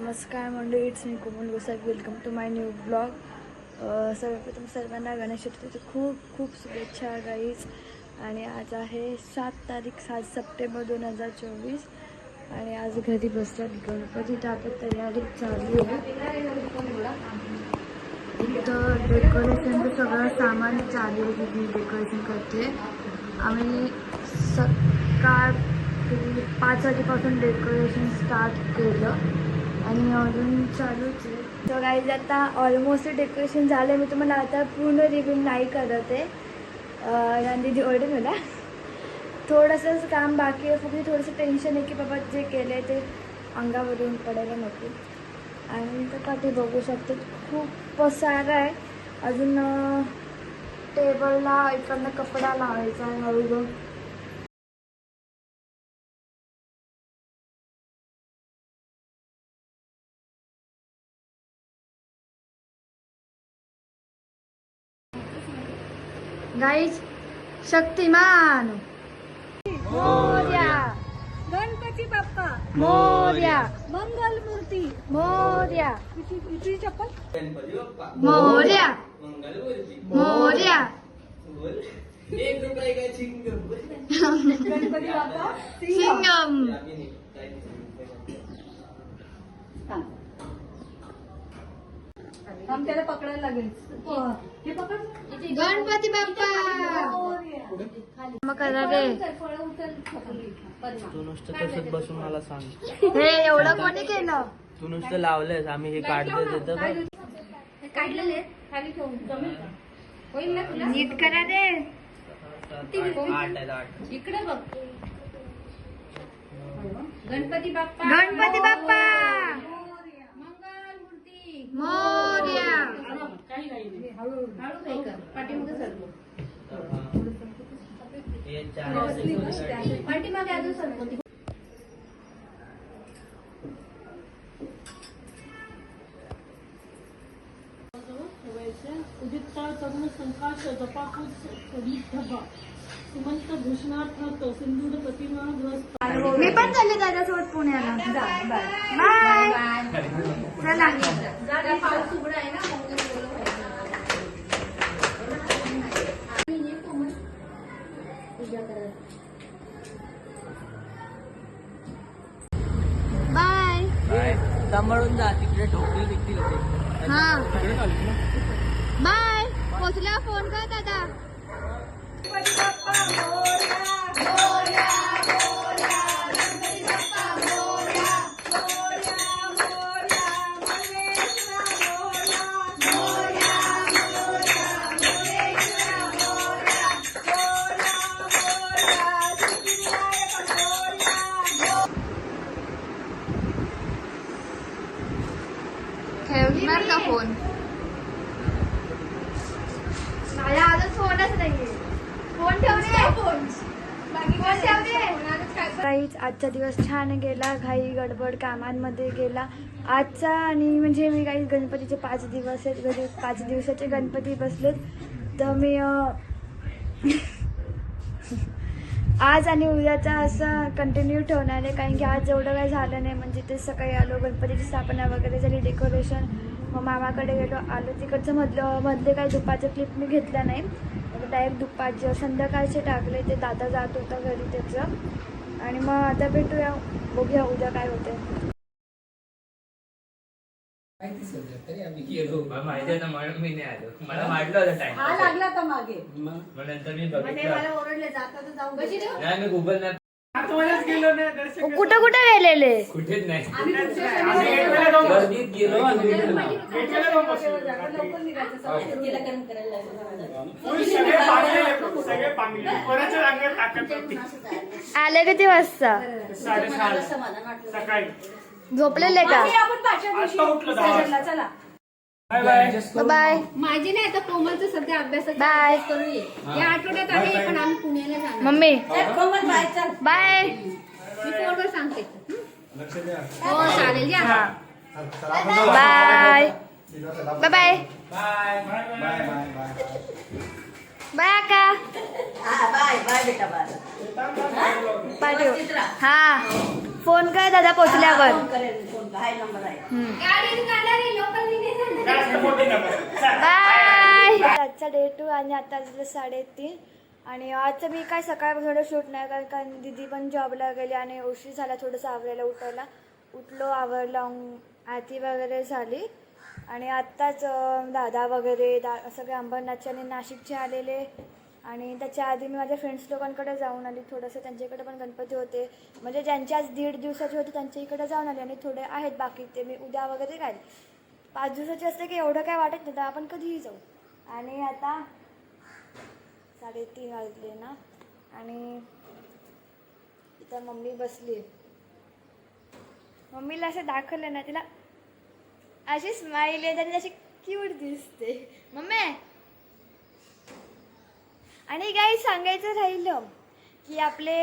नमस्कार मंडळी, it's me Komal Gosavi. Welcome to my new blog. सर्वप्रथम सर्वांना गणेश चतुर्थीची खूप खूप शुभेच्छा गाईज. आणि आज आहे 7 सप्टेंबर 2024 आणि आज घरी बसल्यात गणपती टाकत तयारी चालू आहे. इथं डेकोरेशनचं सगळं सामान चालू आहे. मी डेकोरेशन करते. आम्ही सकाळ 5 वाजेपासून डेकोरेशन स्टार्ट केलं आणि अजून चालूच आहे. तर गाईज आता ऑलमोस्ट डेकोरेशन झालं. मी तुम्हाला आता पूर्ण रिव्ह्यू नाही करत आहे, गांधीजी ओरडेल मला. थोडंसंच काम बाकी आहे. फक्त थोडंसं टेन्शन आहे की बाबा जे केलं आहे ते अंगावरून पडायला नको. आणि तर पाठी बघू शकते खूप पसारा आहे. अजून टेबलला इकडनं कपडा लावायचा आहे हळूहळू. गाईज शक्तिमान मोरया, गणपती बाप्पा मोरया, मंगल मूर्ती मोरया, इथे चप्पल मोरया, मोरया. गणपती बाप्पा सिंगम त्याला पकडायला लागेल. हे पकड. गणपती बाप्पा. मग करा रे. तू नुसतं तसंच बसून मला सांग. हे एवढं कोणी केलं? तू नुसतं लावलंयस, आम्ही हे काढतो देतो काढलेले खाली ठेवून जमेल का? होईल ना तुला? नीट करा रे. 8 इकडे बघ. गणपती बाप्पा, गणपती बाप्पा मंगल मूर्ती मोरया. हळू काही कर. पाठीमागे सरको. पाठीमागे अजून सरको. उदितकाळ तरुण संकाश जपापूज कवीत धबा सुमंत भूषणार्थ सिंधूर प्रतिमा ग्रस्त. मी पण चालले दादासोबत पुण्याला. बाय. चला. पाऊस उघडा आहे ना. पूजा करा. बाय. सांभाळून जा, तिकडे ठोकली देखील होते. हा बाय. पोचल्या फोन कर दादा. ठेवणार का फोन? माझ्या अजून फोनच नाहीये. फोन ठेवणे. काहीच आजचा दिवस छान गेला. घाई गडबड कामांमध्ये गेला आजचा. आणि म्हणजे मी काही गणपतीचे 5 दिवस आहेत घरी. 5 दिवसाचे गणपती बसलेत. तर मी आज आणि उद्याचा असं कंटिन्यू ठेवणार आहे. कारण की आज एवढं काही झालं नाही. म्हणजे ते सकाळी आलो, गणपतीची स्थापना वगैरे झाली, डेकोरेशन, मग मामाकडे गेलो, आलो. तिकडचं मधले काही दुपारचे क्लिप मी घेतल्या नाही. डायरेक्ट दुपारचे संध्याकाळचे टाकले. ते दादा जात होता घरी त्याचं. आणि मग आता भेटूया, बघूया उद्या काय होते. माहिती आहे ना, म्हणून मी नाही आलो. मला वाटलं होतं टाइम. हा लागला का मागे? मग नंतर मी बघितलं. मला ओरडले जाता तर जाऊ. नाही, मी गुगल मॅप गेलो नाही. कुठं कुठं गेलेले? कुठेच नाही. आम्ही गर्दीत गेलो. लवकर निघायचं. तिला गरम करायला आले किती वाजता? समाधान वाटलं. झोपलेले का? आपण पाचव्या दिवशी चला. बाय. माझी नाही आता कोमलचं सध्या अभ्यास बाय. करूया. या आठवड्यात आहे पण आम्ही पुण्याला जाणार. Mummy bye. मी फोनवर सांगते. हो चालेल या. Bye. Bye bye. Bye. Bye आका. बाय बाय बेटा बाय. पाठव. हा फोन कर दादा पोचल्यावर. करेल फोन हाय नंबर आहे. गाडी काढणारी लोकल बाय. आजचा डे 2 आणि आता वाजले 3:30 आणि आजचं मी काय सकाळपासून शूट नाही कारण दीदी पण जॉबला गेली आणि उशीर झाला थोडंसं आवरायला उठायला. उठलो आवरलं आरती वगैरे झाली आणि आत्ताच दादा वगैरे सगळे अंबरनाथचे आणि नाशिकचे आलेले आणि त्याच्या आधी मी माझ्या फ्रेंड्स लोकांकडे जाऊन आली. थोडंसं त्यांच्याकडे पण गणपती होते म्हणजे ज्यांचे आज 1.5 दिवसाचे होते त्यांच्या इकडे जाऊन आले आणि थोडे आहेत बाकी ते मी उद्या वगैरे काय 5 दिवसाचे असते की एवढं काय वाटत नाही तर आपण कधीही जाऊ. आणि आता 3:30 वाजले ना आणि इथं मम्मी बसली. मम्मीला असं दाखवलं ना तिला अशी स्माईल आहे आणि अशी क्यूट दिसते मम्मी. आणि काही सांगायचं राहिलं की आपले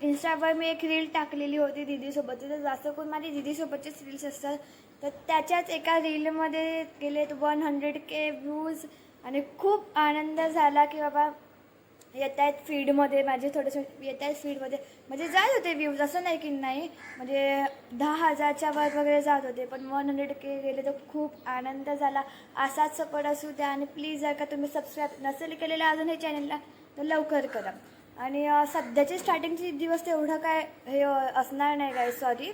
इंस्टावर मी एक रील टाकलेली होती दीदीसोबत. तर जास्त करून माझी दीदीसोबतचेच रील्स असतात तर त्याच्याच एका रीलमध्ये गेलेत 100K व्ह्यूज आणि खूप आनंद झाला की बाबा येत आहेत फीडमध्ये माझे थोडेसे येत आहेत फीडमध्ये म्हणजे जात होते व्ह्यूज असं नाही की नाही म्हणजे 10,000च्या वर वगैरे जात होते पण 100K गेले तर खूप आनंद झाला. असाच सपोर्ट असू द्या आणि प्लीज जर का तुम्ही सबस्क्राईब नसेल केलेलं अजून हे चॅनलला तर लवकर करा. आणि सध्याचे स्टार्टिंगचे दिवस तेवढं काय हे असणार नाही काय सॉरी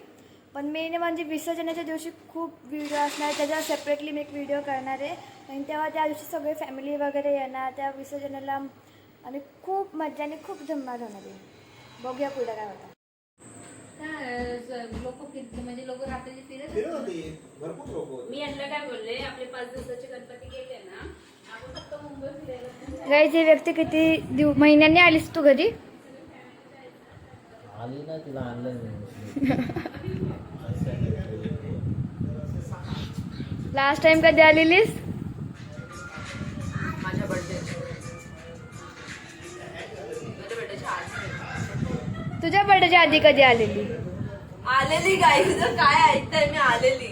पण मेन म्हणजे विसर्जनाच्या दिवशी खूप व्हिडिओ असणार त्याच्यावर सेपरेटली मी एक व्हिडिओ करणार आहे आणि तेव्हा त्या दिवशी सगळे फॅमिली वगैरे येणार त्या विसर्जनाला आणि खूप मजा आणि खूप धमाल होणार आहे. बघूया पुढे काय होतं. लोक फिरत म्हणजे लोक रात्री फिरत भरपूर लोक होते. मी यांना काय बोलले आपले 5 दिवसाचे गणपती गेले ना आपण फक्त मुंबई फिरायला गाईची व्यक्ती किती महिन्यांनी आलीस तू घरी. आली ना तिला आणलं लास्ट टाइम कधी आलेलीस. माझ्या बर्थडे तुझ्या बर्थडेच्या आधी कधी आलेली. आलेली गाईज काय ऐकताय मी आलेली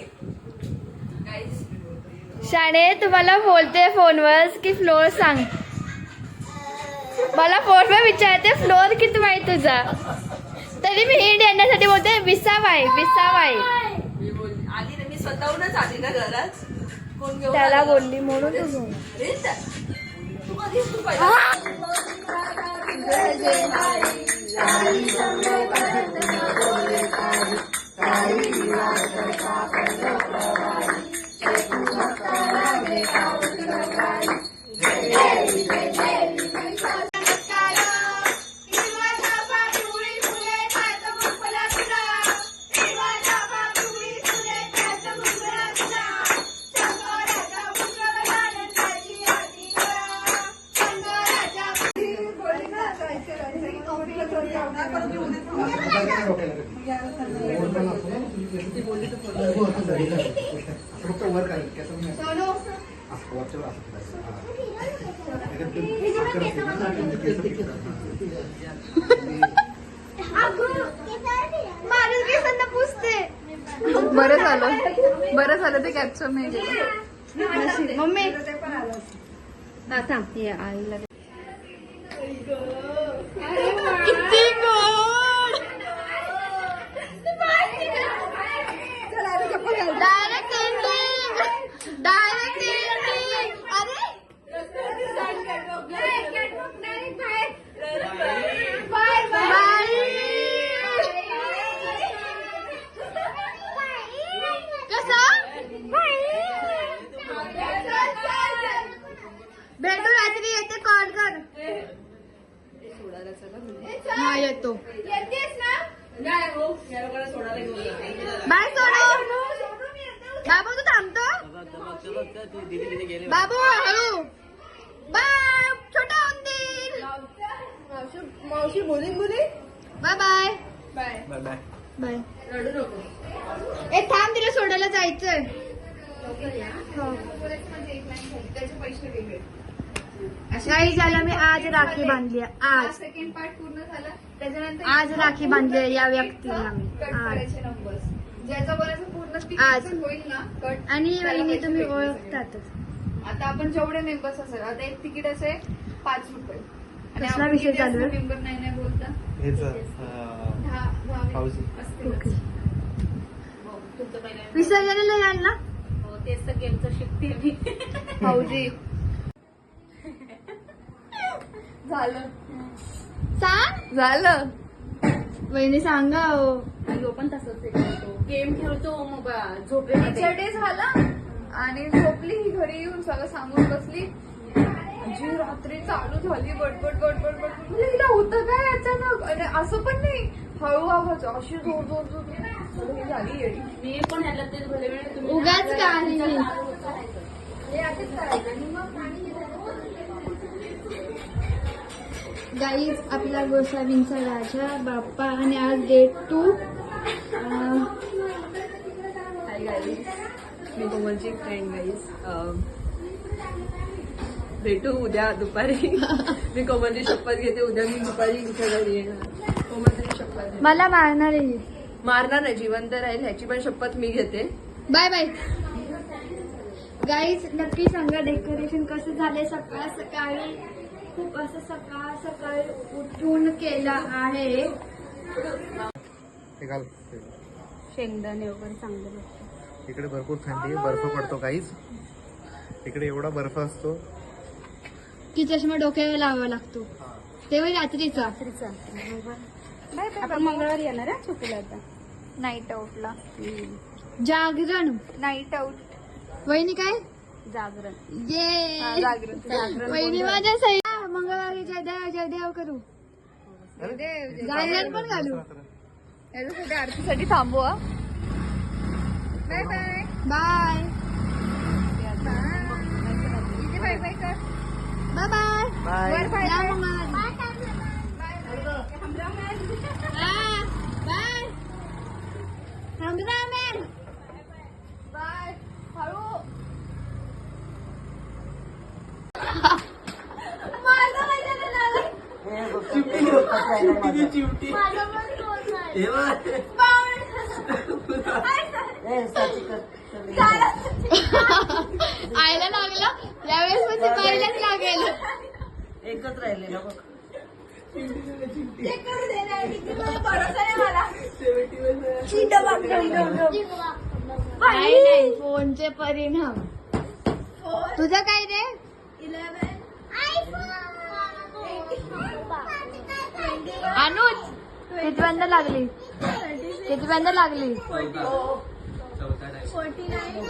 गाईज. शाणे तुम्हाला बोलते फोनवर की फ्लोर सांग. मला फोनवर विचारते फ्लोर किती माहिती तुझा तरी मी हिंड येण्यासाठी बोलते विसावाय विसावाय. आली ना मी स्वतःहूनच आली ना घरात कोण घेऊन त्याला आलं? बोलली म्हणून तू घेऊन. अरे तू कधीच तू पहिला बरं झालं ते कॅप्चर नाही केलं. मम्मी आईला किती गोड. Direct ending direct ending. अरे भेटू रात्री येते कॉल कर. हा येतो बाय सोडू. बाबू तू थांबतो बाबू हळू. बाय छोटा उंदीर. मावशी बोली bye bye bye bye bye. रडू नको. ए थांब तिला सोडायला जायचंय. काही झालं मी आज राखी बांधली आज सेकंड पार्ट पूर्ण झाला त्याच्यानंतर आज राखी बांधली या व्यक्तीला मी कट आज. करायचे नंबर्स ज्याचा कोणाचं पूर्ण आज. स्पीकर होईल ना कट आणि त्याला वहिनी पैसे तुम्ही भेटायचे. ओळखतातच. आता आपण जेवढे मेंबर्स असेल आता एक तिकीट असे 5 रुपये. आणि कसला आपण विषय किती चालू आहे? असतो member नाही बोलता? हेच 10 पावसी. असतीलच. ओके. हो, तुमचं पहिल्या विसर्जनाला याल ना? हो, तेच तर गेमचं शिकते मी. भाऊजी झालं सांग झालं. वहिनी सांगा हो. यो पण तसंच आहे करतो. गेम खेळतो मोबाईल झोपेमध्ये. टीचर डे झाला आणि झोपली ही घरी येऊन सगळं सांगून बसली. जी रात्री चालू झाली बडबड बडबड बडबड. म्हणजे हिला होतं काय अचानक आणि असं पण नाही हळू आवाज अशी जोर जोर जोर जोर. ही झाली येडी. मी पण ह्याला तेच भले वेळ तुम्ही उगाच काही. हे असंच करायचं आणि मग गाईज आपला गोसावींचा राजा बाप्पा आणि आज डेट 2. हाय गाईज, मी कोमलची फ्रेंड गाईज. भेटू उद्या दुपारी. मी कोमलची शपथ घेते, उद्या मी दुपारी इथे घरी येणार. कोमलची शपथ घेते. मला मारणार आहे. मारणार नाही, जिवंत राहील ह्याची पण शपथ मी घेते. Bye bye. गाईज नक्की सांगा डेकोरेशन कसं झालंय. सकाळ सकाळी खूप असं सकाळ सकाळी उठून केलं आहे. शेंगदाणे वगैरे चांगलं भेटतं. इकडे भरपूर थंडी आहे, बर्फ पडतो काहीच. इकडे एवढा बर्फ असतो की चष्मा डोक्यावर लावावा लागतो. तेव्हा रात्रीचा. आपण मंगळवारी येणार आहे चुकलं आता. नाईट आउटला. जागरण. Night out. वहिनी काय जागरण. ये जागरण. वहिनी माझ्या सही. मंगळवारी जयदेव करू. जागरण पण घालू. याच्यासाठी आरतीसाठी थांबू. Bye bye. बाय इथे बाय बाय कर. Bye bye. बाय. वर बाय या बाय. मंगळवारी. हा, बाय. रामरामेन. बाय. हळू. आयला लागलं यावेळेस म्हणजे पहिल्याच लागेल. एकच राहिले ना बघ. नाही नाही फोनचे परिणाम. तुझं काय रे? अनुज कितव्यांदा लागली? कितव्यांदा लागली? 14 आहे.